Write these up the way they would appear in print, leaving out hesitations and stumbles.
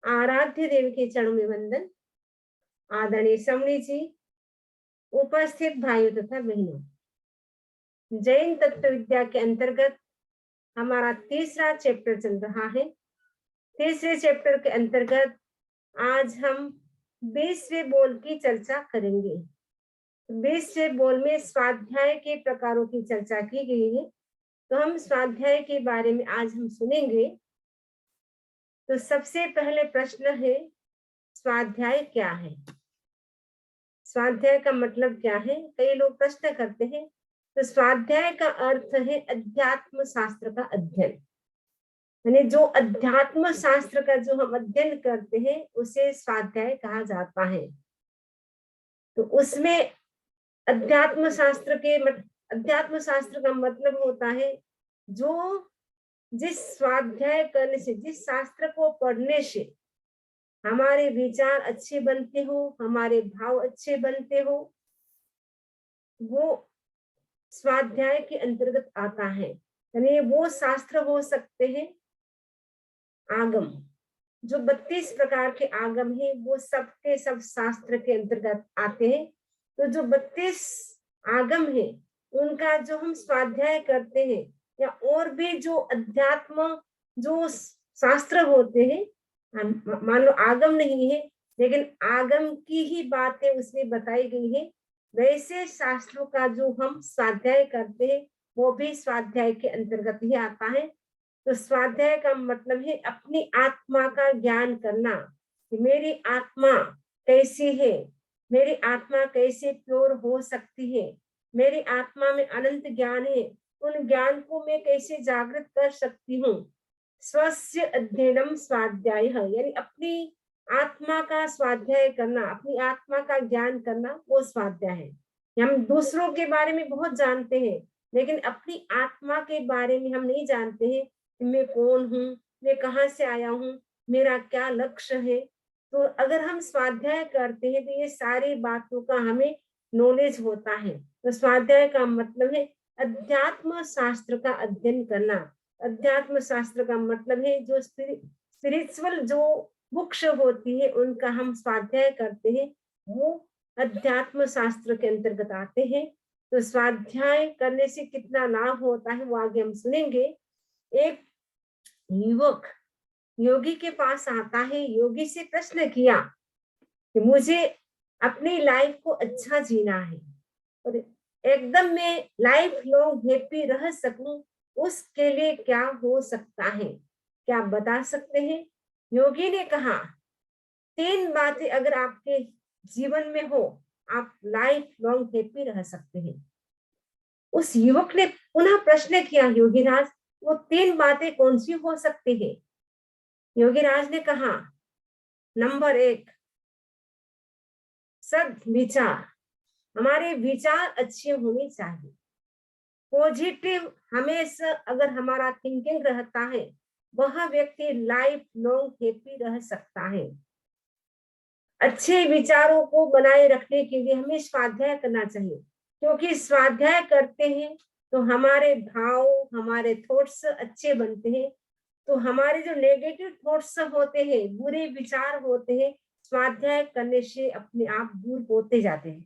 आराध्य देव के चरणों में वंदन। आदरणीय समणी जी, उपस्थित भाइयों तथा बहनों, जैन तत्व विद्या के अंतर्गत हमारा तीसरा चैप्टर चल रहा है। तीसरे चैप्टर के अंतर्गत आज हम 20वें बोल की चर्चा करेंगे। 20वें बोल में स्वाध्याय के प्रकारों की चर्चा की गई है, तो हम स्वाध्याय के बारे में आज हम सुनेंगे। तो सबसे पहले प्रश्न है, स्वाध्याय क्या है? स्वाध्याय का मतलब क्या है? कई लोग प्रश्न करते हैं। तो स्वाध्याय का अर्थ है अध्यात्म शास्त्र का अध्ययन, यानी जो अध्यात्म शास्त्र का जो हम अध्ययन करते हैं उसे स्वाध्याय कहा जाता है। तो उसमें अध्यात्म शास्त्र का मतलब होता है जो जिस स्वाध्याय करने से, जिस शास्त्र को पढ़ने से हमारे विचार अच्छे बनते हो, हमारे भाव अच्छे बनते हो, वो स्वाध्याय के अंतर्गत आता है। यानी वो शास्त्र हो सकते हैं आगम, जो 32 प्रकार के आगम हैं वो सब के सब शास्त्र के अंतर्गत आते हैं। तो जो 32 आगम है उनका जो हम स्वाध्याय करते हैं, या और भी जो अध्यात्म जो शास्त्र होते हैं, मान लो आगम नहीं है लेकिन आगम की ही बातें उसमें बताई गई है, वैसे शास्त्रों का जो हम स्वाध्याय करते हैं वो भी स्वाध्याय के अंतर्गत ही आता है। तो स्वाध्याय का मतलब है अपनी आत्मा का ज्ञान करना कि मेरी आत्मा कैसी है, मेरी आत्मा कैसे प्योर हो सकती है, मेरी आत्मा में अनंत ज्ञान है, उन ज्ञान को मैं कैसे जागृत कर सकती हूँ। स्वस्य अध्ययनम स्वाध्याय है, यानी अपनी आत्मा का स्वाध्याय करना, अपनी आत्मा का ज्ञान करना, वो स्वाध्याय है। हम दूसरों के बारे में बहुत जानते हैं लेकिन अपनी आत्मा के बारे में हम नहीं जानते हैं कि मैं कौन हूँ, मैं कहाँ से आया हूँ, मेरा क्या लक्ष्य है। तो अगर हम स्वाध्याय करते हैं तो ये सारी बातों का हमें नॉलेज होता है। तो स्वाध्याय का मतलब है अध्यात्म शास्त्र का अध्ययन करना। अध्यात्म शास्त्र का मतलब है जो स्पिरिचुअल जो बुक्स होती है उनका हम स्वाध्याय करते हैं, वो अध्यात्म शास्त्र के अंतर्गत आते हैं। तो स्वाध्याय करने से कितना लाभ होता है वो आगे हम सुनेंगे। एक युवक योगी के पास आता है, योगी से प्रश्न किया कि मुझे अपनी लाइफ को अच्छा जीना है और एकदम मैं लाइफ लॉन्ग हैप्पी रह सकूं, उसके लिए क्या हो सकता है, क्या आप बता सकते हैं? योगी ने कहा 3 बातें अगर आपके जीवन में हो, आप लाइफ लॉन्ग हैप्पी रह सकते हैं। उस युवक ने पुनः प्रश्न किया, योगीराज वो 3 बातें कौन सी हो सकती है? योगीराज ने कहा, नंबर 1 सद्विचार, हमारे विचार अच्छे होने चाहिए। पॉजिटिव हमेशा अगर हमारा थिंकिंग रहता है, वह व्यक्ति लाइफ लॉन्ग हैप्पी रह सकता है। अच्छे विचारों को बनाए रखने के लिए हमें स्वाध्याय करना चाहिए, क्योंकि स्वाध्याय करते हैं तो हमारे भाव, हमारे थॉट्स अच्छे बनते हैं। तो हमारे जो नेगेटिव थॉट्स होते हैं, बुरे विचार होते हैं, स्वाध्याय करने से अपने आप दूर होते जाते हैं।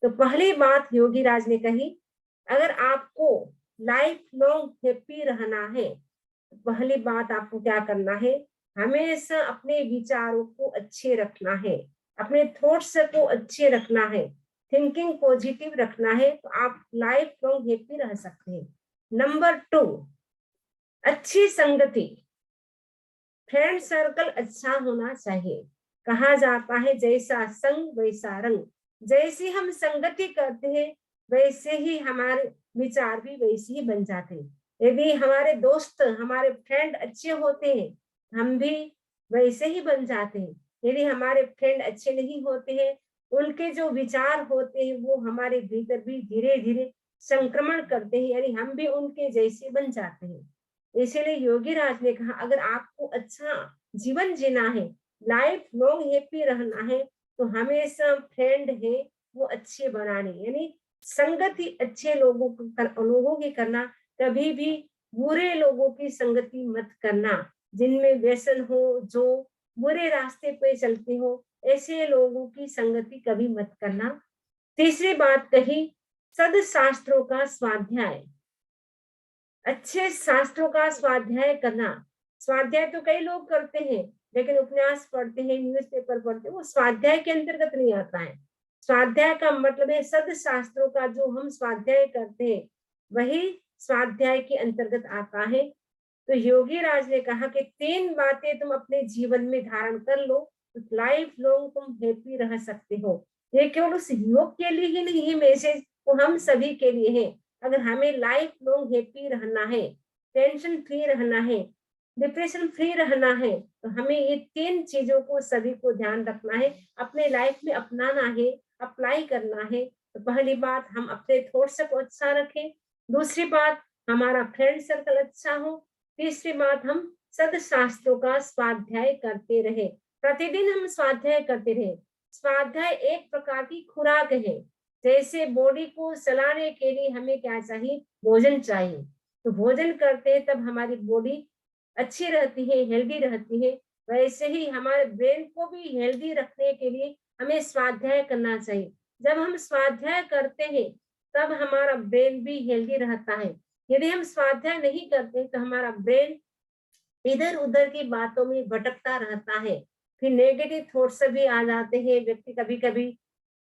तो पहली बात योगीराज ने कही, अगर आपको लाइफ लॉन्ग हैप्पी रहना है, तो पहली बात आपको क्या करना है, हमेशा अपने विचारों को अच्छे रखना है, अपने थॉट्स को अच्छे रखना है, थिंकिंग पॉजिटिव रखना है, तो आप लाइफ लॉन्ग हैप्पी रह सकते हैं। नंबर 2 अच्छी संगति, फ्रेंड सर्कल अच्छा होना चाहिए। कहा जाता है जैसा संग वैसा रंग, जैसी हम संगति करते हैं वैसे ही हमारे विचार भी वैसे ही बन जाते हैं। यदि हमारे दोस्त, हमारे फ्रेंड अच्छे होते हैं, हम भी वैसे ही बन जाते हैं। यदि हमारे फ्रेंड अच्छे नहीं होते हैं, उनके जो विचार होते हैं वो हमारे भीतर भी धीरे धीरे संक्रमण करते हैं, यानी हम भी उनके जैसे बन जाते हैं। इसीलिए योगीराज ने कहा, अगर आपको अच्छा जीवन जीना है, लाइफ लॉन्ग हैप्पी रहना है, तो हमेशा फ्रेंड है वो अच्छे बनाने, यानी संगति अच्छे लोगों की करना। कभी भी बुरे लोगों की संगति मत करना, जिनमें व्यसन हो, जो बुरे रास्ते पे चलते हो, ऐसे लोगों की संगति कभी मत करना। तीसरी बात कही, सदशास्त्रों का स्वाध्याय, अच्छे शास्त्रों का स्वाध्याय करना। स्वाध्याय तो कई लोग करते हैं, लेकिन उपन्यास पढ़ते हैं, न्यूज़पेपर पढ़ते हैं, वो स्वाध्याय के अंतर्गत नहीं आता है। स्वाध्याय का मतलब है सदशास्त्रों का जो हम स्वाध्याय करते हैं, वही स्वाध्याय के अंतर्गत आता है। तो योगी राज ने कहा कि 3 बातें तुम अपने जीवन में धारण कर लो, तो लाइफ लॉन्ग तुम हैप्पी रह सकते हो। ये केवल उस युवक के लिए ही नहीं है मैसेज, वो हम सभी के लिए है। अगर हमें लाइफ लॉन्ग हैप्पी रहना है, टेंशन फ्री रहना है, डिप्रेशन फ्री रहना है, तो हमें ये 3 चीजों को सभी को ध्यान रखना है, अपने लाइफ में अपनाना है, अप्लाई करना है। तो पहली बात, हम अपने थॉट्स को अच्छा रखें। दूसरी बात, हमारा फ्रेंड सर्कल अच्छा हो। तीसरी बात, हम सदशास्त्रों का स्वाध्याय करते रहे, प्रतिदिन हम स्वाध्याय करते रहे। स्वाध्याय एक प्रकार की खुराक है। जैसे बॉडी को चलाने के लिए हमें क्या चाहिए, भोजन चाहिए। तो भोजन करते हैं तब हमारी बॉडी अच्छी रहती है, हेल्दी रहती है। वैसे ही हमारे ब्रेन को भी हेल्दी रखने के लिए हमें स्वाध्याय करना चाहिए। जब हम स्वाध्याय करते हैं तब हमारा ब्रेन भी हेल्दी रहता है। यदि हम स्वाध्याय नहीं करते तो हमारा ब्रेन इधर उधर की बातों में भटकता रहता है, फिर नेगेटिव थॉट्स भी आ जाते हैं। व्यक्ति कभी कभी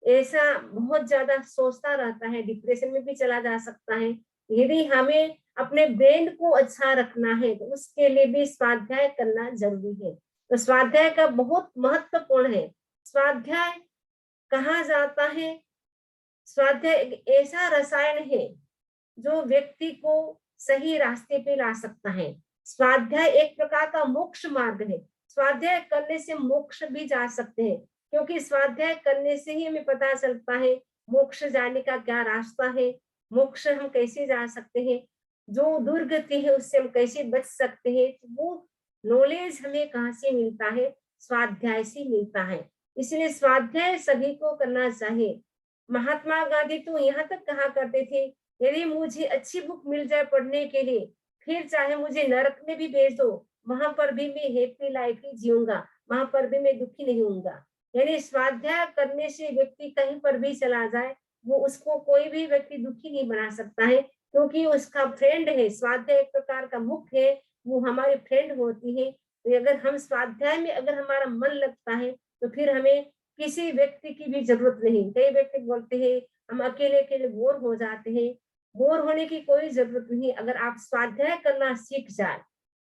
ऐसा बहुत ज्यादा सोचता रहता है, डिप्रेशन में भी चला जा सकता है। यदि हमें अपने ब्रेन को अच्छा रखना है तो उसके लिए भी स्वाध्याय करना जरूरी है। तो स्वाध्याय का बहुत महत्वपूर्ण है। स्वाध्याय कहा जाता है, स्वाध्याय एक ऐसा रसायन है जो व्यक्ति को सही रास्ते पे ला सकता है। स्वाध्याय एक प्रकार का मोक्ष मार्ग है। स्वाध्याय करने से मोक्ष भी जा सकते हैं, क्योंकि स्वाध्याय करने से ही हमें पता चलता है मोक्ष जाने का क्या रास्ता है, मोक्ष हम कैसे जा सकते हैं, जो दुर्गति है उससे हम कैसे बच सकते हैं। वो नॉलेज हमें कहाँ से मिलता है, स्वाध्याय से मिलता है। इसलिए स्वाध्याय सभी को करना चाहिए। महात्मा गांधी तो यहाँ तक कहा करते थे, यदि मुझे अच्छी बुक मिल जाए पढ़ने के लिए, फिर चाहे मुझे नरक में भी भेज दो, वहां पर भी मैं हैप्पी लाइफ ही जीऊंगा, वहां पर भी मैं दुखी नहीं होऊंगा। यानी स्वाध्याय करने से व्यक्ति कहीं पर भी चला जाए, वो उसको कोई भी व्यक्ति दुखी नहीं बना सकता है, क्योंकि उसका फ्रेंड है। स्वाध्याय एक प्रकार का मुख है, वो हमारी फ्रेंड होती है। तो अगर हम स्वाध्याय में अगर हमारा मन लगता है तो फिर हमें किसी व्यक्ति की भी जरूरत नहीं। कई व्यक्ति बोलते हैं हम अकेले अकेले बोर हो जाते हैं, बोर होने की कोई जरूरत नहीं। अगर आप स्वाध्याय करना सीख जाए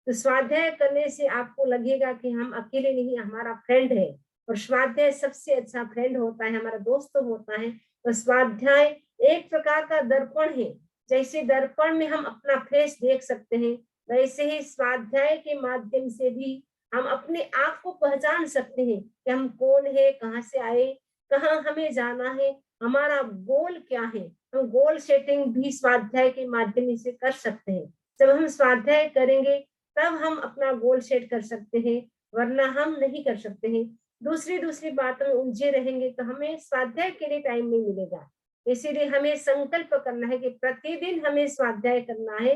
तो स्वाध्याय करने से आपको लगेगा कि हम अकेले नहीं, हमारा फ्रेंड है। और स्वाध्याय सबसे अच्छा फ्रेंड होता है, हमारा दोस्त होता है। तो स्वाध्याय एक प्रकार का दर्पण है। जैसे दर्पण में हम अपना फेस देख सकते हैं, वैसे ही स्वाध्याय के माध्यम से भी हम अपने आप को पहचान सकते हैं कि हम कौन है, कहाँ से आए, कहाँ हमें जाना है, हमारा गोल क्या है। हम गोल सेटिंग भी स्वाध्याय के माध्यम से कर सकते हैं। जब हम स्वाध्याय करेंगे तब हम अपना गोल सेट कर सकते हैं, वरना हम नहीं कर सकते हैं। दूसरी दूसरी बातों में उलझे रहेंगे तो हमें स्वाध्याय के लिए टाइम नहीं मिलेगा। इसीलिए हमें संकल्प करना है कि प्रतिदिन हमें स्वाध्याय करना है।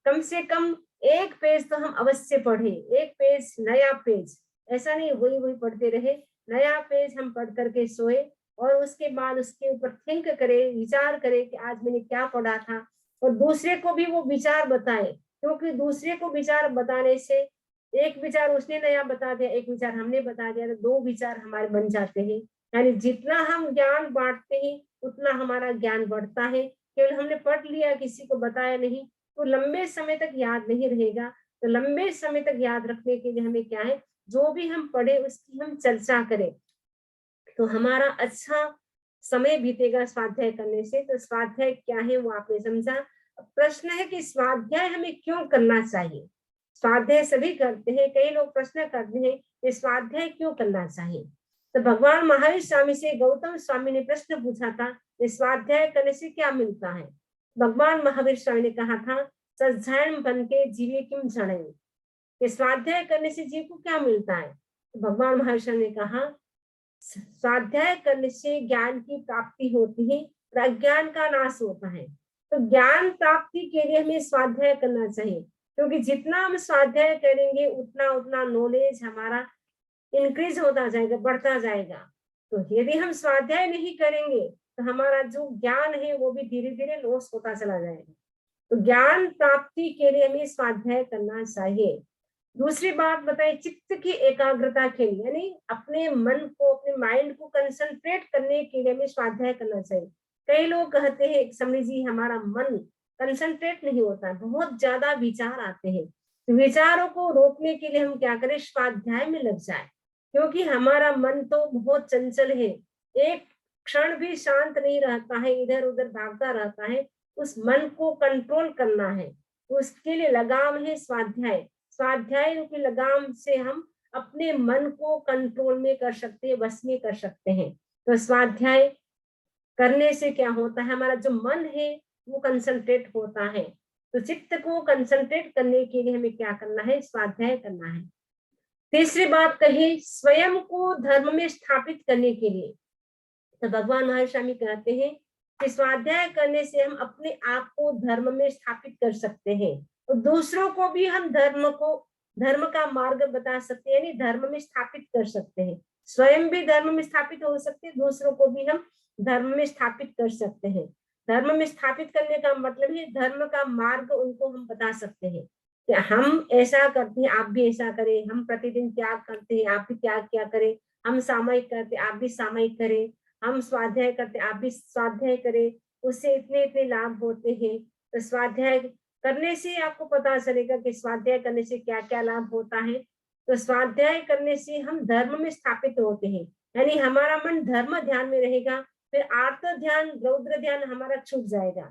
कम से कम 1 पेज तो हम अवश्य पढ़े, 1 पेज, नया पेज, ऐसा नहीं वही वही पढ़ते रहे। नया पेज हम पढ़ करके सोए और उसके बाद उसके ऊपर थिंक करें, विचार करें कि आज मैंने क्या पढ़ा था, और दूसरे को भी वो विचार बताए। क्योंकि दूसरे को विचार बताने से, एक विचार उसने नया बता दिया, एक विचार हमने बता दिया, तो 2 विचार हमारे बन जाते हैं। यानी जितना हम ज्ञान बांटते हैं उतना हमारा ज्ञान बढ़ता है। केवल हमने पढ़ लिया, किसी को बताया नहीं, तो लंबे समय तक याद नहीं रहेगा। तो लंबे समय तक याद रखने के लिए हमें क्या है, जो भी हम पढ़े उसकी हम चर्चा करें, तो हमारा अच्छा समय बीतेगा स्वाध्याय करने से। तो स्वाध्याय क्या है वो आपने समझा। प्रश्न है कि स्वाध्याय हमें क्यों करना चाहिए। स्वाध्याय सभी करते हैं, कई लोग प्रश्न करते हैं कि स्वाध्याय क्यों करना चाहिए। तो भगवान महावीर स्वामी से गौतम स्वामी ने प्रश्न पूछा था कि स्वाध्याय करने से क्या मिलता है। भगवान महावीर स्वामी ने कहा था, सज्जन बनते जीवे किम जड़े, कि स्वाध्याय करने से जीव को क्या मिलता है। तो भगवान महावीर स्वामी ने कहा, स्वाध्याय करने से ज्ञान की प्राप्ति होती है और अज्ञान का नाश होता है। तो ज्ञान प्राप्ति के लिए हमें स्वाध्याय करना चाहिए, क्योंकि जितना हम स्वाध्याय करेंगे उतना उतना नॉलेज हमारा इंक्रीज होता जाएगा, बढ़ता जाएगा। तो यदि हम स्वाध्याय नहीं करेंगे तो हमारा जो ज्ञान है वो भी धीरे धीरे लॉस होता चला जाएगा। तो ज्ञान प्राप्ति के लिए हमें स्वाध्याय करना चाहिए। दूसरी बात बताए, चित्त की एकाग्रता के लिए, यानी अपने मन को, अपने माइंड को कंसंट्रेट करने के लिए हमें स्वाध्याय करना चाहिए। कई लोग कहते हैं स्वामी जी हमारा मन कंसंट्रेट नहीं होता, बहुत ज्यादा विचार आते हैं। तो विचारों को रोकने के लिए हम क्या करें, स्वाध्याय में लग जाए, क्योंकि हमारा मन तो बहुत चंचल है, एक क्षण भी शांत नहीं रहता है, इधर उधर भागता रहता है। उस मन को कंट्रोल करना है, उसके लिए लगाम है स्वाध्याय। स्वाध्याय रूपी लगाम से हम अपने मन को कंट्रोल में कर सकते हैं, वश में कर सकते हैं। तो स्वाध्याय करने से क्या होता है, हमारा जो मन है वो कंसंट्रेट होता है। तो चित्त को कंसंट्रेट करने के लिए हमें क्या करना है, स्वाध्याय करना है। तीसरी बात कही, स्वयं को धर्म में स्थापित करने के लिए। तो भगवान महर्षि स्वामी कहते हैं कि स्वाध्याय करने से हम अपने आप को धर्म में स्थापित कर सकते हैं, और दूसरों को भी हम धर्म का मार्ग बता सकते हैं, यानी धर्म में स्थापित कर सकते हैं। स्वयं भी धर्म में स्थापित हो सकते हैं, दूसरों को भी हम धर्म में स्थापित कर सकते हैं। धर्म में स्थापित करने का मतलब है धर्म का मार्ग उनको हम बता सकते हैं कि हम ऐसा करते हैं, आप भी ऐसा करें, हम प्रतिदिन त्याग करते हैं, आप भी त्याग क्या करें, हम सामयिक करते आप भी सामयिक करें, हम स्वाध्याय करते आप भी स्वाध्याय करें, उससे इतने इतने लाभ होते हैं। तो स्वाध्याय करने से आपको पता चलेगा कि स्वाध्याय करने से क्या क्या लाभ होता है। तो स्वाध्याय करने से हम धर्म में स्थापित होते हैं, यानी हमारा मन धर्म ध्यान में रहेगा। फिर आर्त ध्यान, रौद्र ध्यान हमारा छूट जाएगा।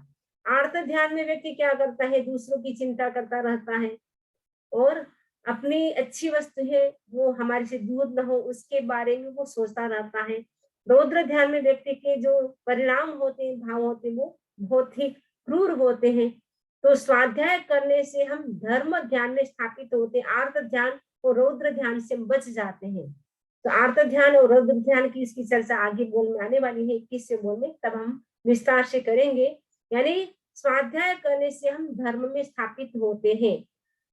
आर्त ध्यान में व्यक्ति क्या करता है, दूसरों की चिंता करता रहता है, और अपनी अच्छी वस्तु है वो हमारे से दूर न हो उसके बारे में वो सोचता रहता है। रौद्र ध्यान में व्यक्ति के जो परिणाम होते हैं, भाव होते हैं, वो बहुत ही क्रूर होते हैं। तो स्वाध्याय करने से हम धर्म ध्यान में स्थापित होते हैं, आर्त ध्यान और रौद्र ध्यान से बच जाते हैं। तो आर्त ध्यान और रौद्र ध्यान की इसकी चर्चा आगे बोल में आने वाली है, 21वें बोल में, तब हम विस्तार से करेंगे। यानी स्वाध्याय करने से हम धर्म में स्थापित होते हैं।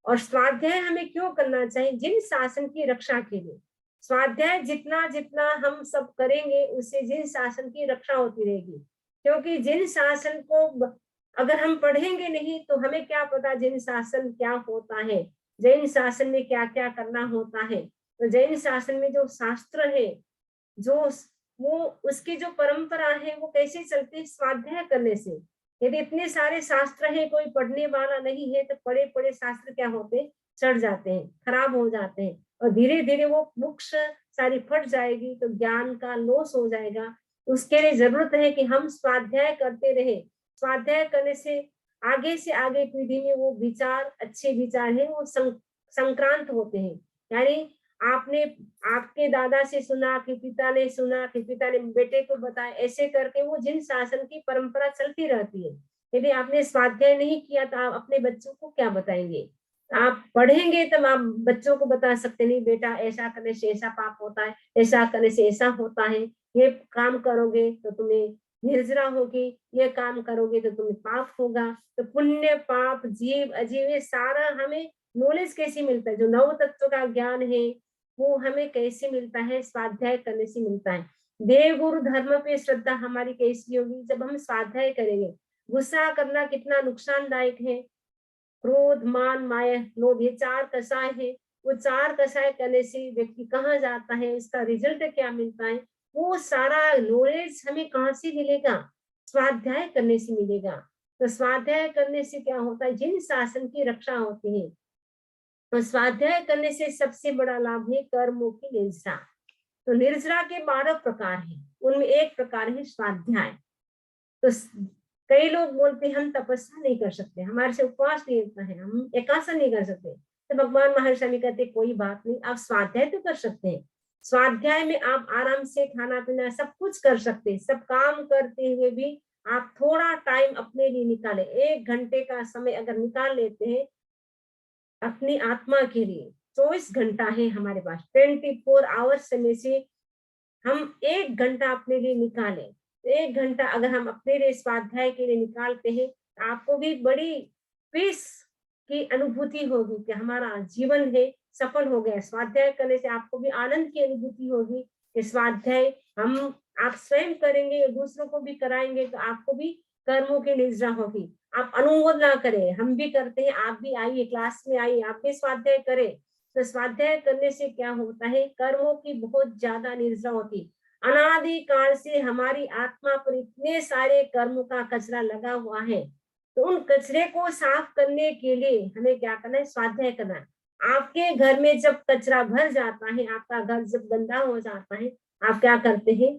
और स्वाध्याय हमें क्यों करना चाहिए, जिन शासन की रक्षा के लिए। स्वाध्याय जितना जितना हम सब करेंगे उससे जिन शासन की रक्षा होती रहेगी, क्योंकि जिन शासन को अगर हम पढ़ेंगे नहीं तो हमें क्या पता जिन शासन क्या होता है, जैन शासन में क्या क्या करना होता है। तो जैन शासन में जो शास्त्र है, जो वो उसकी जो परंपरा है वो कैसे चलती है, स्वाध्याय करने से। यदि इतने सारे शास्त्र हैं, कोई पढ़ने वाला नहीं है, तो पढ़े पढ़े शास्त्र क्या होते हैं, चढ़ जाते हैं, खराब हो जाते हैं, और धीरे धीरे वो बुक्स सारी फट जाएगी, तो ज्ञान का लॉस हो जाएगा। उसके लिए जरूरत है कि हम स्वाध्याय करते रहे। स्वाध्याय करने से आगे पीढ़ी में वो विचार, अच्छे विचार है वो संक्रांत होते हैं। यानी आपने आपके दादा से सुना, कि पिता ने सुना, कि पिता ने बेटे को बताया, ऐसे करके वो जिन शासन की परंपरा चलती रहती है। यदि आपने स्वाध्याय नहीं किया तो आप अपने बच्चों को क्या बताएंगे। आप पढ़ेंगे तब आप बच्चों को बता सकते नहीं, बेटा ऐसा करने से ऐसा पाप होता है, ऐसा करने से ऐसा होता है, ये काम करोगे तो तुम्हें निर्जरा होगी, ये काम करोगे तो तुम्हें पाप होगा। तो पुण्य पाप जीव अजीव ये सारा हमें नॉलेज कैसे मिलता है, जो नव तत्व का ज्ञान है वो हमें कैसे मिलता है, स्वाध्याय करने से मिलता है। देव गुरु धर्म पे श्रद्धा हमारी कैसी होगी, जब हम स्वाध्याय करेंगे। गुस्सा करना कितना नुकसानदायक है, क्रोध मान माया लोभ, ये चार कषाय है। वो चार कषाय करने से व्यक्ति कहाँ जाता है, उसका रिजल्ट क्या मिलता है, वो सारा नॉलेज हमें कहाँ से मिलेगा, स्वाध्याय करने से मिलेगा। तो स्वाध्याय करने से क्या होता है, जिन शासन की रक्षा होती है। तो स्वाध्याय करने से सबसे बड़ा लाभ है कर्मों की निर्जरा। तो निर्जरा के 12 प्रकार हैं, उनमें एक प्रकार है स्वाध्याय। तो कई लोग बोलते हैं हम तपस्या नहीं कर सकते, हमारे से उपवास नहीं होता है, हम एकासन नहीं कर सकते। तो भगवान महर्षि स्वामी कहते कोई बात नहीं, आप स्वाध्याय तो कर सकते हैं। स्वाध्याय में आप आराम से खाना पीना सब कुछ कर सकते हैं, सब काम करते हुए भी आप थोड़ा टाइम अपने लिए निकाले, 1 घंटे का समय अगर निकाल लेते हैं अपनी आत्मा के लिए। 24 घंटा है हमारे पास, 24 आवर्स में से हम 1 घंटा अपने लिए निकालें। 1 घंटा अगर हम अपने लिए स्वाध्याय के लिए निकालते हैं, आपको भी बड़ी पीस की अनुभूति होगी कि हमारा जीवन है सफल हो गया। स्वाध्याय करने से आपको भी आनंद की अनुभूति होगी कि स्वाध्याय हम आप स्वयं करेंगे, दूसरों को भी कराएंगे तो आपको भी कर्मों की निद्रा होगी। आप अनुमोद ना करें, हम भी करते हैं, आप भी आइए क्लास में आइए, आप भी स्वाध्याय करें। तो स्वाध्याय करने से क्या होता है, कर्मों की बहुत ज्यादा निद्रा होती। अनादि काल से हमारी आत्मा पर इतने सारे कर्म का कचरा लगा हुआ है, तो उन कचरे को साफ करने के लिए हमें क्या करना है, स्वाध्याय करना है। आपके घर में जब कचरा भर जाता है, आपका घर जब गंदा हो जाता है, आप क्या करते हैं,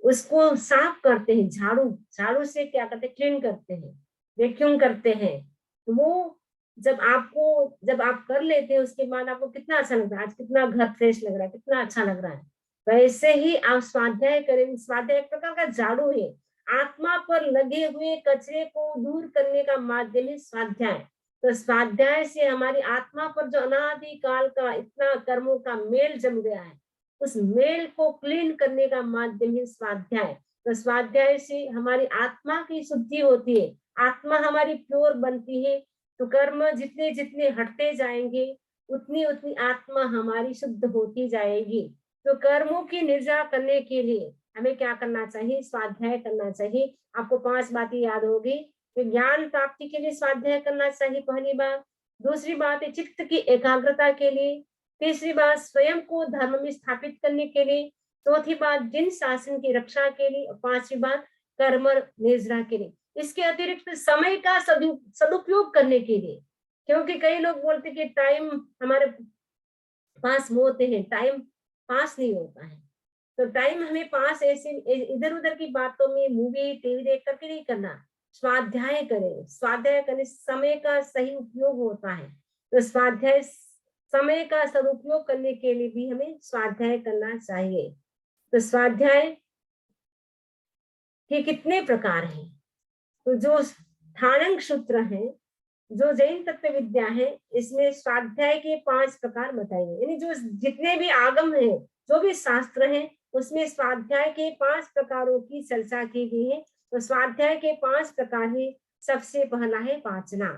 उसको साफ करते हैं, झाड़ू झाड़ू से क्या करते हैं, क्लीन करते हैं, वैक्यूम करते हैं। तो वो जब आप कर लेते हैं, उसके बाद आपको कितना अच्छा लगता है, आज कितना घर फ्रेश लग रहा है, कितना अच्छा लग रहा है। वैसे ही आप स्वाध्याय करें। स्वाध्याय एक प्रकार का झाड़ू है, आत्मा पर लगे हुए कचरे को दूर करने का माध्यम है स्वाध्याय। तो स्वाध्याय से हमारी आत्मा पर जो अनादि काल का इतना कर्मों का मेल जम गया है, उस मेल को क्लीन करने का माध्यम है स्वाध्याय। तो स्वाध्याय से हमारी आत्मा की शुद्धि होती है, आत्मा हमारी प्योर बनती है। तो कर्म जितने जितने हटते जाएंगे, उतनी उतनी आत्मा हमारी शुद्ध होती जाएगी। तो कर्मों की निर्जा करने के लिए हमें क्या करना चाहिए, स्वाध्याय करना चाहिए। आपको 5 बातें याद होगी कि ज्ञान प्राप्ति के लिए स्वाध्याय करना चाहिए, पहली बात। दूसरी बात है चित्त की एकाग्रता के लिए। तीसरी बात स्वयं को धर्म में स्थापित करने के लिए। चौथी बात जिन शासन की रक्षा के लिए। पांचवी बात कर्म निर्जरा के लिए। इसके अतिरिक्त समय का सदुपयोग करने के लिए, क्योंकि कई लोग बोलते कि टाइम हमारे पास होते हैं, टाइम पास नहीं होता है। तो टाइम हमें पास ऐसे इधर उधर की बातों में, मूवी टीवी देख करके नहीं करना, स्वाध्याय करें। स्वाध्याय करने समय का सही उपयोग होता है। तो स्वाध्याय समय का सदुपयोग करने के लिए भी हमें स्वाध्याय करना चाहिए। तो स्वाध्याय के कितने प्रकार हैं, तो जो स्थानंग सूत्र है, जो जैन तत्व विद्या है, इसमें स्वाध्याय के 5 प्रकार बताए गए। यानी जो जितने भी आगम है, जो भी शास्त्र है, उसमें स्वाध्याय के 5 प्रकारों की चर्चा की गई है। तो स्वाध्याय के 5 प्रकार है। सबसे पहला है वाचना,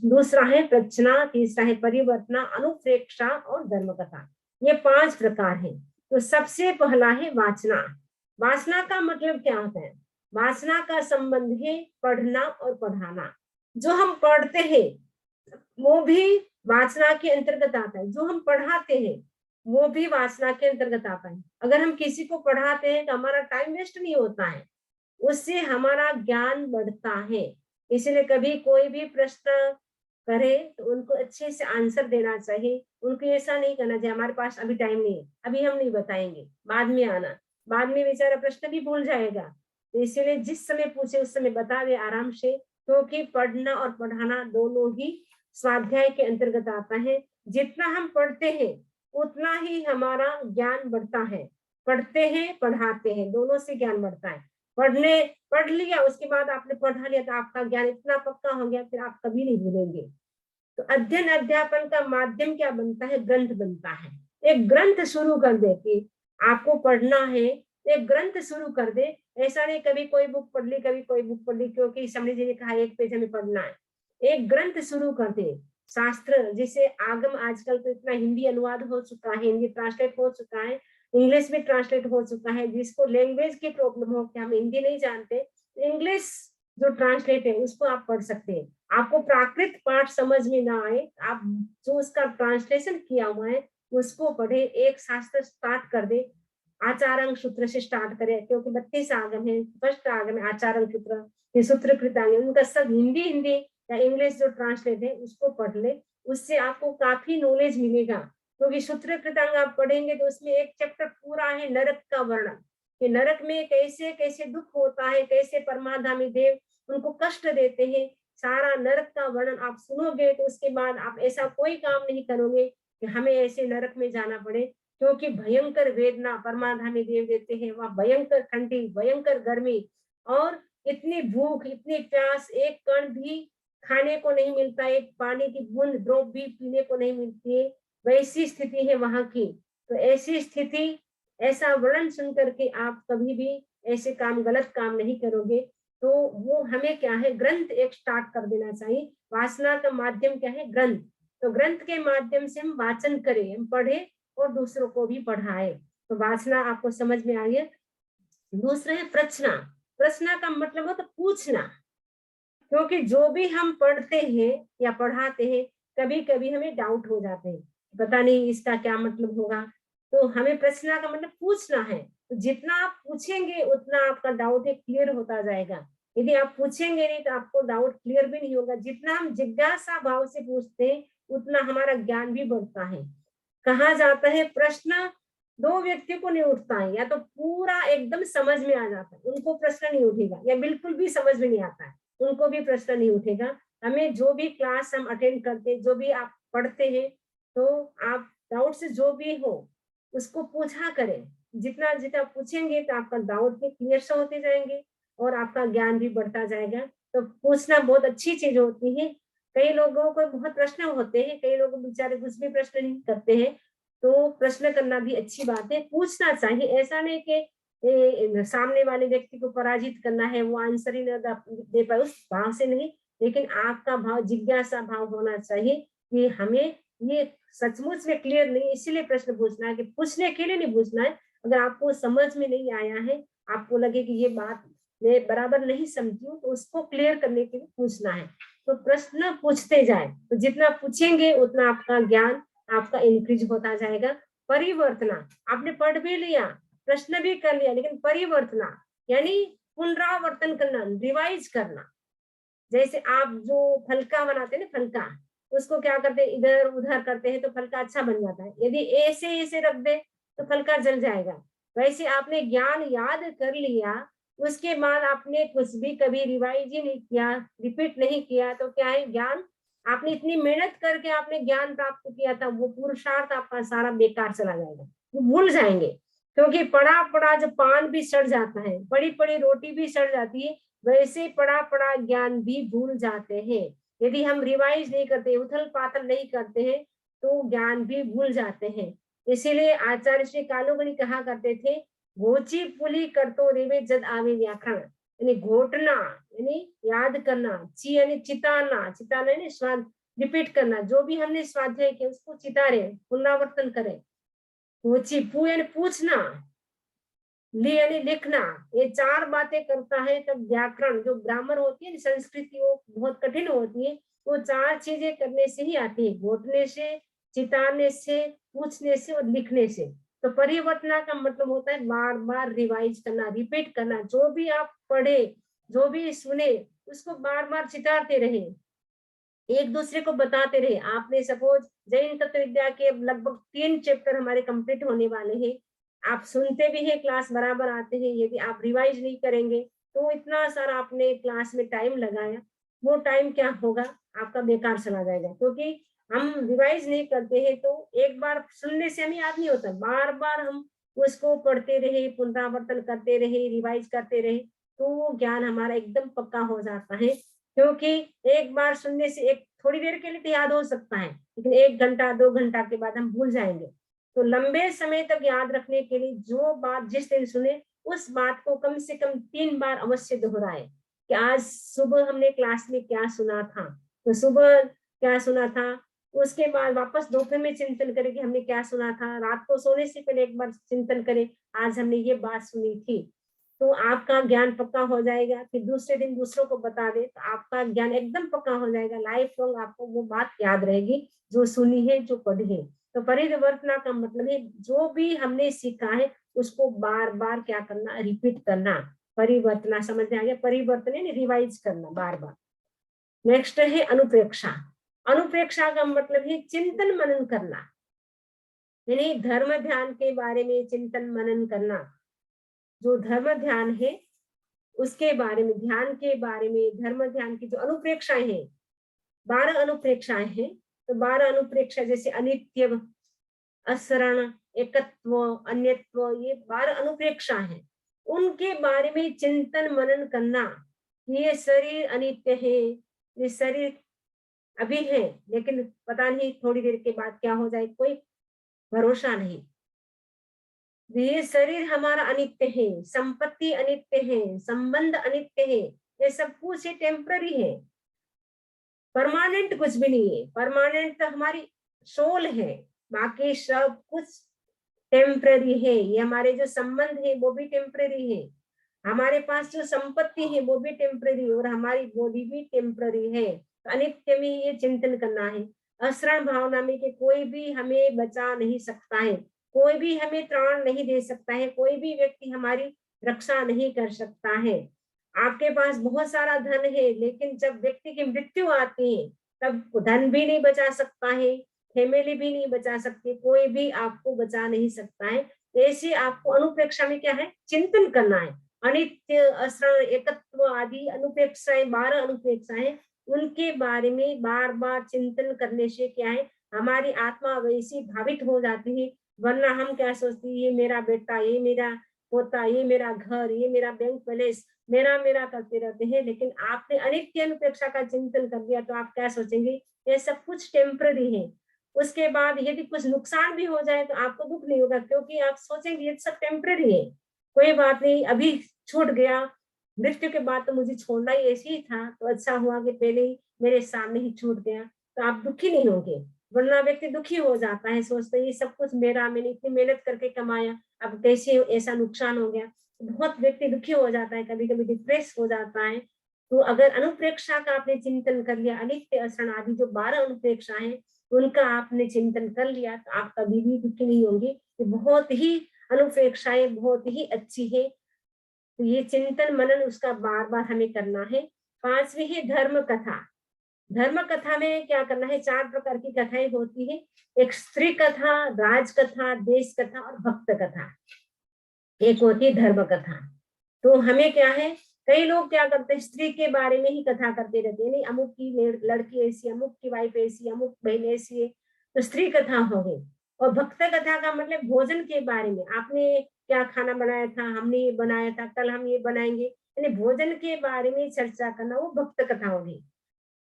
दूसरा है प्रचना, तीसरा है परिवर्तना, अनुप्रेक्षा और धर्मकथा। ये 5 प्रकार है। तो सबसे पहला है वाचना। वाचना का मतलब क्या होता है, वाचना का संबंध है पढ़ना और पढ़ाना। जो हम पढ़ते हैं वो भी वाचना के अंतर्गत आता है, जो हम पढ़ाते हैं वो भी वाचना के अंतर्गत आता है। अगर हम किसी को पढ़ाते हैं तो हमारा टाइम वेस्ट नहीं होता है, उससे हमारा ज्ञान बढ़ता है। इसलिए कभी कोई भी प्रश्न करे तो उनको अच्छे से आंसर देना चाहिए। उनको ऐसा नहीं करना चाहिए हमारे पास अभी टाइम नहीं है, अभी हम नहीं बताएंगे, बाद में आना, बाद में बेचारा प्रश्न भी भूल जाएगा। तो इसीलिए जिस समय पूछे उस समय बता दे आराम से, क्योंकि पढ़ना और पढ़ाना दोनों ही स्वाध्याय के अंतर्गत आता है। जितना हम पढ़ते हैं उतना ही हमारा ज्ञान बढ़ता है। पढ़ते हैं पढ़ाते हैं, दोनों से ज्ञान बढ़ता है। पढ़ लिया, उसके बाद आपने पढ़ा लिया तो आपका ज्ञान इतना पक्का हो गया, फिर आप कभी नहीं भूलेंगे। तो अध्ययन अध्यापन का माध्यम क्या बनता है, ग्रंथ बनता है। एक ग्रंथ शुरू कर दे कि आपको पढ़ना है, एक ग्रंथ शुरू कर दे। ऐसा नहीं कभी कोई बुक पढ़ ली, कभी कोई बुक पढ़ ली, क्योंकि समझ जी ने कहा 1 पेज हमें पढ़ना है। एक ग्रंथ शुरू कर दे। शास्त्र जिसे आगम, आजकल तो इतना हिंदी अनुवाद हो चुका है, हिंदी ट्रांसलेट हो चुका है, इंग्लिश में ट्रांसलेट हो चुका है। जिसको लैंग्वेज की प्रॉब्लम हो कि हम हिंदी नहीं जानते, इंग्लिश जो ट्रांसलेट है उसको आप पढ़ सकते हैं। आपको प्राकृत पाठ समझ में ना आए, आप जो उसका ट्रांसलेशन किया हुआ है उसको पढ़े। एक शास्त्र स्टार्ट कर दे, आचारंग सूत्र से स्टार्ट करे, क्योंकि 32 आगम है। फर्स्ट आगम है आचारंग सूत्र, ये सूत्र कृतांग, उनका सब हिंदी या इंग्लिश जो ट्रांसलेट है उसको पढ़ ले। उससे आपको काफी नॉलेज मिलेगा, क्योंकि सूत्र कृतांग आप पढ़ेंगे तो उसमें एक चैप्टर पूरा है नरक का वर्णन, कि नरक में कैसे कैसे दुख होता है, कैसे परमाधामी देव उनको कष्ट देते हैं। सारा नरक का वर्णन आप सुनोगे तो उसके बाद आप ऐसा कोई काम नहीं करोगे कि हमें ऐसे नरक में जाना पड़े, क्योंकि भयंकर वेदना परमाधामी देव देते हैं। वह भयंकर ठंडी, भयंकर गर्मी, और इतनी भूख, इतनी प्यास, एक कण भी खाने को नहीं मिलता, एक पानी की बूंद ड्रॉप भी पीने को नहीं मिलती है। वैसी स्थिति है वहां की। तो ऐसी स्थिति, ऐसा वर्णन सुन करके आप कभी भी ऐसे काम, गलत काम नहीं करोगे। तो वो हमें क्या है, ग्रंथ एक स्टार्ट कर देना चाहिए। वासना का माध्यम क्या है, ग्रंथ। तो ग्रंथ के माध्यम से हम वाचन करें, हम पढ़े और दूसरों को भी पढ़ाए। तो वाचना आपको समझ में आ गया। दूसरा है प्रश्ना। प्रश्ना का मतलब होता है पूछना, क्योंकि जो भी हम पढ़ते हैं या पढ़ाते हैं, कभी कभी हमें डाउट हो जाते हैं, पता नहीं इसका क्या मतलब होगा। तो हमें प्रश्न का मतलब पूछना है। तो जितना आप पूछेंगे उतना आपका डाउट क्लियर होता जाएगा। यदि आप पूछेंगे नहीं तो आपको डाउट क्लियर भी नहीं होगा। जितना हम जिज्ञासा भाव से पूछते हैं उतना हमारा ज्ञान भी बढ़ता है। कहा जाता है प्रश्न दो व्यक्तियों को नहीं उठता है, या तो पूरा एकदम समझ में आ जाता है, उनको प्रश्न नहीं उठेगा, या बिल्कुल भी समझ में नहीं आता है, उनको भी प्रश्न नहीं उठेगा। हमें जो भी क्लास हम अटेंड करते, जो भी आप पढ़ते हैं, तो आप डाउट से जो भी हो उसको पूछा करें। जितना जितना पूछेंगे तो आपका डाउट भी क्लियर से होते जाएंगे और आपका ज्ञान भी बढ़ता जाएगा। तो पूछना बहुत अच्छी चीज होती है। कई लोगों को बहुत प्रश्न होते हैं, कई लोग बेचारे कुछ भी प्रश्न नहीं करते हैं। तो प्रश्न करना भी अच्छी बात है, पूछना चाहिए। ऐसा नहीं कि सामने वाले व्यक्ति को पराजित करना है, वो आंसर ही न दे पाए, उस भाव से नहीं, लेकिन आपका भाव जिज्ञासा भाव होना चाहिए कि हमें ये सचमुच में क्लियर नहीं, इसीलिए प्रश्न पूछना है, कि पूछने के लिए नहीं पूछना है। अगर आपको समझ में नहीं आया है, आपको लगे कि ये बात मैं बराबर नहीं समझी हूँ, तो उसको क्लियर करने के लिए पूछना है। तो प्रश्न पूछते जाए, तो जितना पूछेंगे उतना आपका ज्ञान आपका इंक्रीज होता जाएगा। परिवर्तना, आपने पढ़ भी लिया, प्रश्न भी कर लिया, लेकिन परिवर्तना यानी पुनरावर्तन करना, रिवाइज करना। जैसे आप जो फलका बनाते हैं ना, फलका, उसको क्या करते हैं, इधर उधर करते हैं तो फलका अच्छा बन जाता है। यदि ऐसे ऐसे रख दे तो फलका जल जाएगा। वैसे आपने ज्ञान याद कर लिया, उसके बाद आपने कुछ भी कभी रिवाइज ही नहीं किया, रिपीट नहीं किया, तो क्या है, ज्ञान आपने इतनी मेहनत करके आपने ज्ञान प्राप्त किया था, वो पुरुषार्थ आपका सारा बेकार चला जाएगा, वो भूल जाएंगे। क्योंकि पड़ा पड़ा जो पान भी सड़ जाता है, पड़ी पड़ी रोटी भी सड़ जाती है, वैसे पड़ा पड़ा ज्ञान भी भूल जाते हैं। यदि हम रिवाइज नहीं करते, उथल पाथल नहीं करते हैं, तो ज्ञान भी भूल जाते हैं। इसीलिए आचार्य श्री कालोगणी कहा करते थे, घोची पुली करतो रेवे जद आवे व्याकरण, यानी घोटना यानी याद करना, ची यानी चिताना, चिताना यानी स्वाद रिपीट करना, जो भी हमने स्वाध्याय किया उसको चितारे, पुनरावर्तन करें। घोची पू यानी पूछना, ली यानी लिखना, ये चार बातें करता है तब व्याकरण, जो ग्रामर होती है संस्कृत की, वो बहुत कठिन होती है। वो चार चीजें करने से ही आती है, घोटने से, चिताने से, पूछने से और लिखने से। तो परिवर्तना का मतलब होता है बार बार रिवाइज करना, रिपीट करना। जो भी आप पढ़े, जो भी सुने, उसको बार बार चितारते रहे, एक दूसरे को बताते रहे। आपने सपोज जैन तत्व विद्या के लगभग 3 चैप्टर हमारे कंप्लीट होने वाले हैं, आप सुनते भी हैं, क्लास बराबर आते हैं, यदि आप रिवाइज नहीं करेंगे तो इतना सारा आपने क्लास में टाइम लगाया, वो टाइम क्या होगा, आपका बेकार चला जाएगा। क्योंकि हम रिवाइज नहीं करते हैं तो एक बार सुनने से हमें याद नहीं होता, बार बार हम उसको पढ़ते रहे, पुनरावर्तन करते रहे, रिवाइज करते रहे, तो वो ज्ञान हमारा एकदम पक्का हो जाता है। क्योंकि एक बार सुनने से एक थोड़ी देर के लिए तो याद हो सकता है, लेकिन 1 घंटा 2 घंटा के बाद हम भूल जाएंगे। तो लंबे समय तक याद रखने के लिए जो बात जिस दिन सुने, उस बात को कम से कम 3 बार अवश्य दोहराए, कि आज सुबह हमने क्लास में क्या सुना था, तो सुबह क्या सुना था, उसके बाद वापस दोपहर में चिंतन करें कि हमने क्या सुना था, रात को सोने से पहले एक बार चिंतन करें, आज हमने ये बात सुनी थी। तो आपका ज्ञान पक्का हो जाएगा। फिर दूसरे दिन दूसरों को बता दे तो आपका ज्ञान एकदम पक्का हो जाएगा। लाइफ लॉन्ग आपको वो बात याद रहेगी जो सुनी है, जो पढ़ी है। तो परिवर्तना का मतलब है जो भी हमने सीखा है उसको बार बार क्या करना, रिपीट करना। परिवर्तना समझ में आ गया, परिवर्तन यानी रिवाइज करना बार बार। नेक्स्ट है अनुप्रेक्षा। अनुप्रेक्षा का मतलब है चिंतन मनन करना, यानी धर्म ध्यान के बारे में चिंतन मनन करना। जो धर्म ध्यान है उसके बारे में, ध्यान के बारे में, धर्म ध्यान की जो अनुप्रेक्षाएं हैं, 12 अनुप्रेक्षाएं हैं। तो 12 अनुप्रेक्षा जैसे अनित्य, असरण, एकत्व, अन्यत्व, ये 12 अनुप्रेक्षा हैं। उनके बारे में चिंतन मनन करना, ये शरीर अनित्य है, ये शरीर अभी है लेकिन पता नहीं थोड़ी देर के बाद क्या हो जाए, कोई भरोसा नहीं। ये शरीर हमारा अनित्य है, संपत्ति अनित्य है, संबंध अनित्य है, ये सब कुछ टेम्पररी है। परमानेंट कुछ भी नहीं है। परमानेंट तो हमारी सोल है, बाकी सब कुछ टेम्पररी है। ये हमारे जो संबंध है वो भी टेम्पररी है, हमारे पास जो संपत्ति है वो भी टेम्पररी है, और हमारी बॉडी भी टेम्पररी है। तो अनित्य में ये चिंतन करना है। असरण भावना में कि कोई भी हमें बचा नहीं सकता है, कोई भी हमें त्राण नहीं दे सकता है, कोई भी व्यक्ति हमारी रक्षा नहीं कर सकता है। आपके पास बहुत सारा धन है, लेकिन जब व्यक्ति की मृत्यु आती है तब धन भी नहीं बचा सकता है, फैमिली भी नहीं बचा सकती, कोई भी आपको बचा नहीं सकता है। ऐसे आपको अनुप्रेक्षा में क्या है, चिंतन करना है। अनित्य, असरण, एकत्व आदि अनुप्रेक्षाएं, 12 अनुप्रेक्षाएं, उनके बारे में बार बार चिंतन करने से क्या है, हमारी आत्मा वैसी भावित हो जाती है। वरना हम क्या सोचते हैं, ये मेरा बेटा, ये मेरा पोता, ये मेरा घर, ये मेरा बैंक बैलेंस, मेरा मेरा करते रहते हैं। लेकिन आपने अनित्य अनुप्रेक्षा का चिंतन कर दिया तो आप क्या सोचेंगे, ये सब कुछ टेम्पररी है। उसके बाद यदि कुछ नुकसान भी हो जाए तो आपको दुख नहीं होगा, क्योंकि आप सोचेंगे ये सब टेम्पररी है, कोई बात नहीं, अभी छूट गया, मृत्यु के बाद तो मुझे छोड़ना ही ऐसे ही था, तो अच्छा हुआ कि पहले ही मेरे सामने ही छूट गया। तो आप दुखी नहीं होंगे। वरना व्यक्ति दुखी हो जाता है, सोचता है ये सब कुछ मेरा, मैंने इतनी मेहनत करके कमाया, अब कैसे ऐसा नुकसान हो गया। बहुत व्यक्ति दुखी हो जाता है, कभी कभी डिप्रेस हो जाता है। तो अगर अनुप्रेक्षा का आपने चिंतन कर लिया, अनित्य, असरण आदि जो 12 अनुप्रेक्षा है, उनका आपने चिंतन कर लिया, तो आप कभी भी दुखी नहीं होंगे। बहुत ही अनुप्रेक्षाएं बहुत ही अच्छी है। तो ये चिंतन मनन उसका बार बार हमें करना है। 5वीं है धर्म कथा। धर्म कथा में क्या करना है, 4 प्रकार की कथाएं होती है। एक स्त्री कथा, राज कथा, देश कथा और भक्त कथा। एक होती है धर्म कथा। तो हमें क्या है, कई लोग क्या करते हैं, स्त्री के बारे में ही कथा करते रहते हैं, नहीं अमुक की लड़की ऐसी, अमुक की वाइफ ऐसी, अमुक बहन ऐसी है, तो स्त्री कथा हो गई। और भक्त कथा का मतलब भोजन के बारे में, आपने क्या खाना बनाया था, हमने ये बनाया था, कल हम ये बनाएंगे, यानी भोजन के बारे में चर्चा करना, वो भक्त कथा होगी।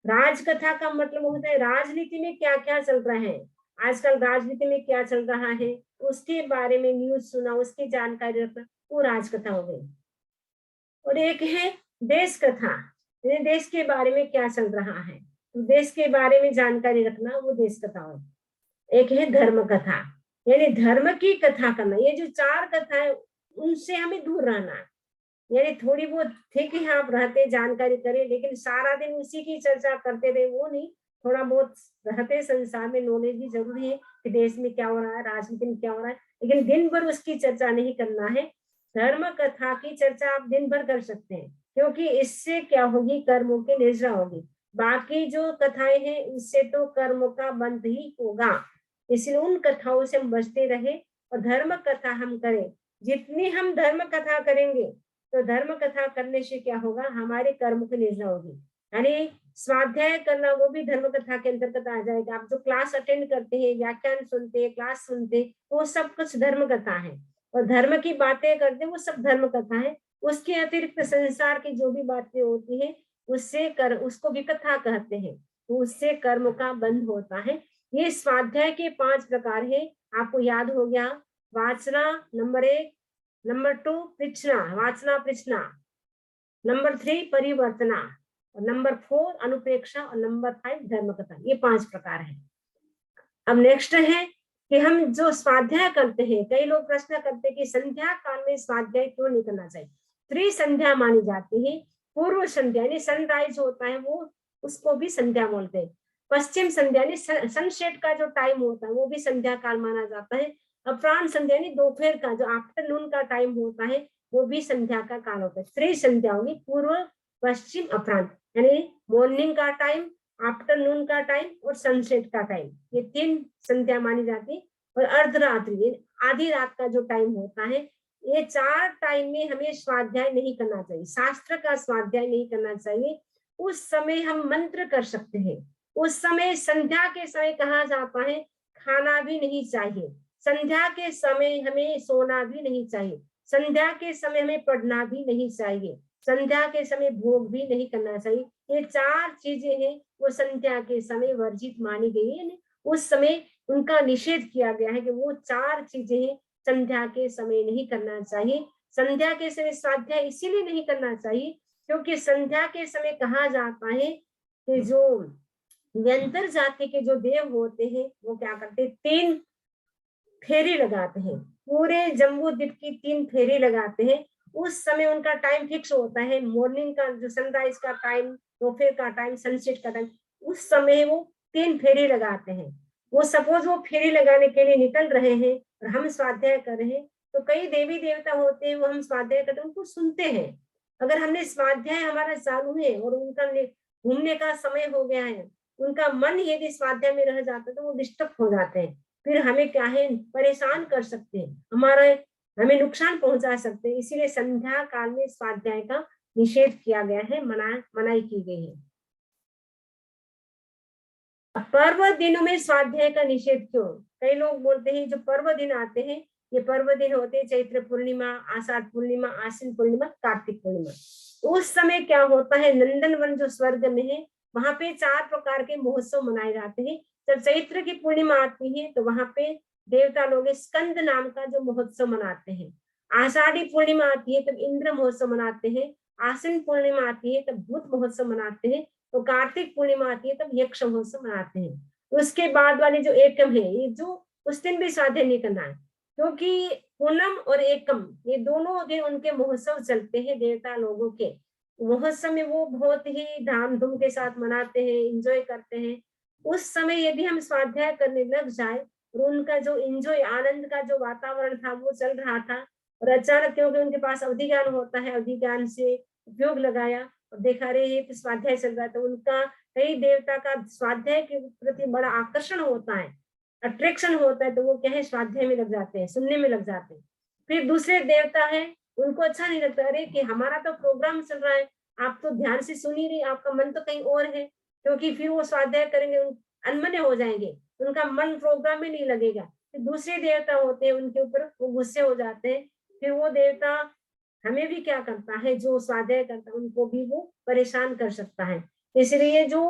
राजकथा का मतलब होता है राजनीति में क्या क्या चल रहा है, आजकल राजनीति में क्या चल रहा है, उसके बारे में न्यूज सुना, उसकी जानकारी रखना, वो राजकथा हो गई। और एक है देश कथा, देश के बारे में क्या चल रहा है, तो देश के बारे में जानकारी रखना, वो देश कथा हो। एक है धर्म कथा, यानी धर्म की कथा करना। ये जो 4 कथा है उनसे हमें दूर रहना है। यानी थोड़ी बहुत ठीक है आप रहते जानकारी करें, लेकिन सारा दिन उसी की चर्चा करते रहे वो नहीं। थोड़ा बहुत रहते संसार में नॉलेज भी जरूरी है कि देश में क्या हो रहा है, राजनीति में क्या हो रहा है, लेकिन दिन भर उसकी चर्चा नहीं करना है। धर्म कथा की चर्चा आप दिन भर कर सकते हैं, क्योंकि इससे क्या होगी, कर्मों की निद्रा होगी। बाकी जो कथाएं हैं उससे तो कर्म का बंध ही होगा, इसलिए उन कथाओं से हम बचते रहे और धर्म कथा हम करें। जितनी हम धर्म कथा करेंगे, तो धर्म कथा करने से क्या होगा, हमारे कर्म की निद्रा होगी। यानी स्वाध्याय करना वो भी धर्म कथा के अंतर्गत आ जाएगा। आप जो क्लास अटेंड करते हैं, व्याख्यान सुनते हैं, क्लास सुनते हैं, वो सब कुछ धर्म कथा है। और धर्म की बातें करते हैं वो सब धर्म कथा है। उसके अतिरिक्त संसार की जो भी बातें होती है उससे कर उसको विकथा कहते हैं, तो उससे कर्म का बंध होता है। ये स्वाध्याय के 5 प्रकार है, आपको याद हो गया। वाचना नंबर 1, नंबर 2 पृछना, वाचना पृछना, नंबर 3 परिवर्तना, और नंबर 4 अनुप्रेक्षा, और नंबर 5 धर्म कथा। ये 5 प्रकार है। अब नेक्स्ट है कि हम जो स्वाध्याय करते हैं, कई लोग प्रश्न करते हैं कि संध्या काल में स्वाध्याय क्यों नहीं करना चाहिए। त्रिसंध्या मानी जाती है। पूर्व संध्या यानी सनराइज होता है वो, उसको भी संध्या बोलते हैं। पश्चिम संध्या यानी सनसेट का जो टाइम होता है वो भी संध्या काल माना जाता है। अपराह्न संध्या यानी दोपहर का जो आफ्टरनून का टाइम होता है वो भी संध्या का काल होता है। त्रिसंध्या होगी, पूर्व, पश्चिम, अपराह्न, यानी मॉर्निंग का टाइम, आफ्टरनून का टाइम और सनसेट का टाइम, ये 3 संध्या मानी जाती है। और अर्धरात्रि आधी रात का जो टाइम होता है, ये 4 टाइम में हमें स्वाध्याय नहीं करना चाहिए, शास्त्र का स्वाध्याय नहीं करना चाहिए। उस समय हम मंत्र कर सकते हैं। उस समय संध्या के समय कहा जाता है खाना भी नहीं चाहिए, संध्या के समय हमें सोना भी नहीं चाहिए, संध्या के समय हमें पढ़ना भी नहीं चाहिए, संध्या के समय भोग भी नहीं करना चाहिए। ये 4 चीजें हैं वो संध्या के समय वर्जित मानी गई है। उस समय उनका निषेध किया गया है कि वो 4 चीजें हैं संध्या के समय नहीं करना चाहिए। संध्या के समय स्वाध्याय इसीलिए नहीं करना चाहिए क्योंकि संध्या के समय कहा जाता है कि जो व्यंतर जाति के जो देव होते हैं वो क्या करते हैं, 3 फेरी लगाते हैं, पूरे जम्बू द्वीप की 3 फेरी लगाते हैं। उस समय उनका टाइम फिक्स होता है, मॉर्निंग का जो सनराइज का टाइम, दोपहर का टाइम, सनसेट का टाइम, उस समय वो 3 फेरी लगाते हैं। वो सपोज वो फेरी लगाने के लिए निकल रहे हैं और हम स्वाध्याय कर रहे हैं, तो कई देवी देवता होते हैं, वो हम स्वाध्याय करते हैं उनको सुनते हैं। अगर हमने स्वाध्याय हमारा चालू है और उनका घूमने का समय हो गया है, उनका मन यदि स्वाध्याय में रह जाता है तो वो डिस्टर्ब हो जाते हैं, फिर हमें क्या है, परेशान कर सकते हैं, हमें नुकसान पहुंचा सकते हैं। इसीलिए संध्या काल में स्वाध्याय का निषेध किया गया है, मनाई की गई है। पर्व दिनों में स्वाध्याय का निषेध क्यों? कई लोग बोलते हैं जो पर्व दिन आते हैं, ये पर्व दिन होते हैं चैत्र पूर्णिमा, आषाढ़ पूर्णिमा, आश्विन पूर्णिमा, कार्तिक पूर्णिमा। तो उस समय क्या होता है, नंदनवन जो स्वर्ग में है, वहां पे 4 प्रकार के महोत्सव मनाए जाते हैं। जब चैत्र की पूर्णिमा आती है तो वहां पे देवता लोग स्कंद नाम का जो महोत्सव मनाते हैं। आषाढ़ी पूर्णिमा आती है तब इंद्र महोत्सव मनाते हैं। आश्विन पूर्णिमा आती है तब भूत महोत्सव मनाते हैं। तो कार्तिक पूर्णिमा आती है तब यक्ष महोत्सव मनाते हैं। उसके बाद वाले जो एकम है, ये जो उस दिन भी स्वाध्याय नहीं करना है, क्योंकि पूनम और एकम ये दोनों दिन उनके महोत्सव चलते हैं देवता लोगों के। महोत्सव में वो बहुत ही धाम-धूम के साथ मनाते हैं, एंजॉय करते हैं। उस समय यदि हम स्वाध्याय करने लग जाए और उनका जो एंजॉय, आनंद का जो वातावरण था वो चल रहा था, और अचानक क्योंकि उनके पास अवधि ज्ञान होता है, अवधि ज्ञान से उपयोग लगाया और देखा रहे ये तो स्वाध्याय चल रहा है, तो उनका कई देवता का स्वाध्याय के प्रति बड़ा आकर्षण होता है, अट्रैक्शन होता है, तो वो क्या है, स्वाध्याय में लग जाते हैं, सुनने में लग जाते हैं। फिर दूसरे देवता है, उनको अच्छा नहीं लगता, अरे कि हमारा तो प्रोग्राम चल रहा है, आप तो ध्यान से सुन ही रही, आपका मन तो कहीं और है, क्योंकि फिर वो स्वाध्याय करेंगे, अनमने हो जाएंगे, उनका मन प्रोग्राम में नहीं लगेगा। फिर दूसरे देवता होते हैं, उनके ऊपर वो गुस्से हो जाते हैं, फिर वो देवता हमें भी क्या करता है, जो स्वाध्याय करता है उनको भी वो परेशान कर सकता है। इसलिए जो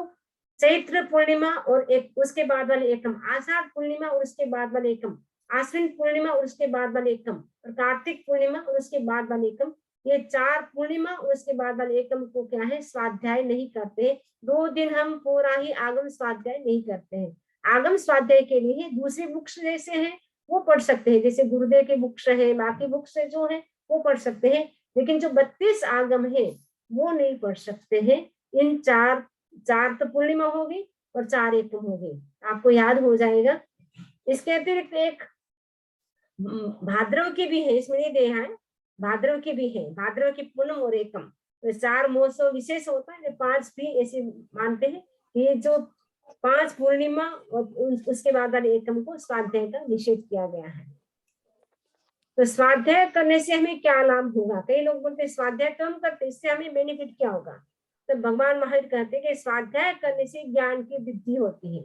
चैत्र पूर्णिमा और एक उसके बाद वाले एकम, आषाढ़ पूर्णिमा और उसके बाद वाले एकम, आश्विन पूर्णिमा और उसके बाद वाले एकम, और कार्तिक पूर्णिमा और उसके बाद वाले एकम, ये 4 पूर्णिमा और उसके बाद वाले एकम को क्या है, स्वाध्याय नहीं करते। 2 दिन हम पूरा ही आगम स्वाध्याय नहीं करते हैं। आगम स्वाध्याय के लिए दूसरी बुक्स जैसे हैं वो पढ़ सकते हैं, जैसे गुरुदेव के बुक्स है, बाकी बुक्स जो है वो पढ़ सकते हैं, लेकिन जो 32 आगम है वो नहीं पढ़ सकते हैं। इन 4 तो पूर्णिमा होगी और 4 एकम होगी, आपको याद हो जाएगा। इसके अतिरिक्त एक भाद्रव की भी है, इसमें नहीं दिया है, भाद्रव की भी है, भाद्रव की पूनम और एकम, तो 4 महोत्सव विशेष होता है। 5 भी ऐसे मानते हैं, ये जो 5 पूर्णिमा और उसके बाद वाले एकम को स्वाध्याय का निषेध किया गया है। तो स्वाध्याय करने से हमें क्या लाभ होगा? कई लोग बोलते हैं स्वाध्याय तो हम करते, इससे हमें बेनिफिट क्या होगा? तो भगवान महावीर कहते हैं कि स्वाध्याय करने से ज्ञान की वृद्धि होती है।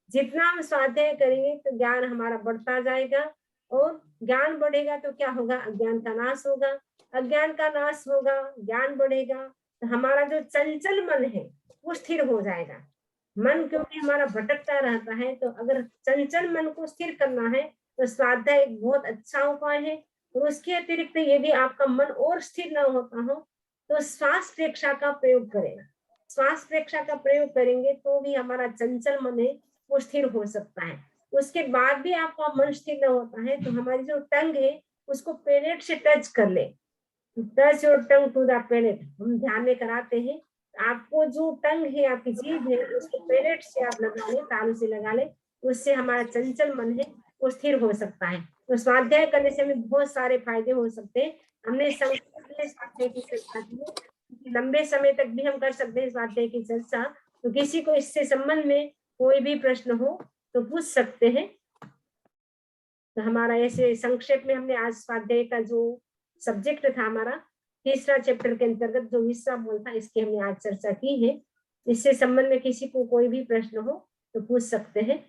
जितना हम स्वाध्याय करेंगे तो ज्ञान हमारा बढ़ता जाएगा, और ज्ञान बढ़ेगा तो क्या होगा, अज्ञान का नाश होगा, अज्ञान का नाश होगा, ज्ञान बढ़ेगा, तो हमारा जो चंचल मन है वो स्थिर हो जाएगा। मन क्योंकि हमारा भटकता रहता है, तो अगर चंचल मन को स्थिर करना है तो स्वाध्याय एक बहुत अच्छा उपाय है। और उसके अतिरिक्त यदि आपका मन और स्थिर न होता हो तो श्वास प्रेक्षा का प्रयोग करें। श्वास प्रेक्षा का प्रयोग करेंगे तो भी हमारा चंचल मन है वो स्थिर हो सकता है। उसके बाद भी आपका मन स्थिर न होता है तो हमारी जो टंग है उसको पैलेट से टच कर ले, touch your tongue to the palate, हम ध्यान में कराते हैं। आपको जो टंग है, आपकी जीभ है, उसको पैलेट से आप लगा ले, तालू से लगा ले, उससे हमारा चंचल मन है वो स्थिर हो सकता है। तो स्वाध्याय करने से हमें बहुत सारे फायदे हो सकते हैं। हमने संक्षेप में स्वाध्याय की चर्चा की है, लंबे समय तक भी हम कर सकते हैं स्वाध्याय की चर्चा। तो किसी को इससे संबंध में कोई भी प्रश्न हो तो पूछ सकते हैं। तो हमारा ऐसे संक्षेप में हमने आज स्वाध्याय का जो सब्जेक्ट था हमारा, तीसरा चैप्टर के अंतर्गत जो हिस्सा बोलता है, इसकी हमने आज चर्चा की है। इससे संबंध में किसी को कोई भी प्रश्न हो तो पूछ सकते हैं।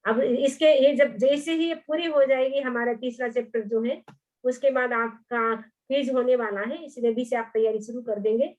अब इसके ये जब जैसे ही ये पूरी हो जाएगी हमारा तीसरा चैप्टर जो है, उसके बाद आपका क्विज होने वाला है, इसलिए अभी से आप तैयारी शुरू कर देंगे।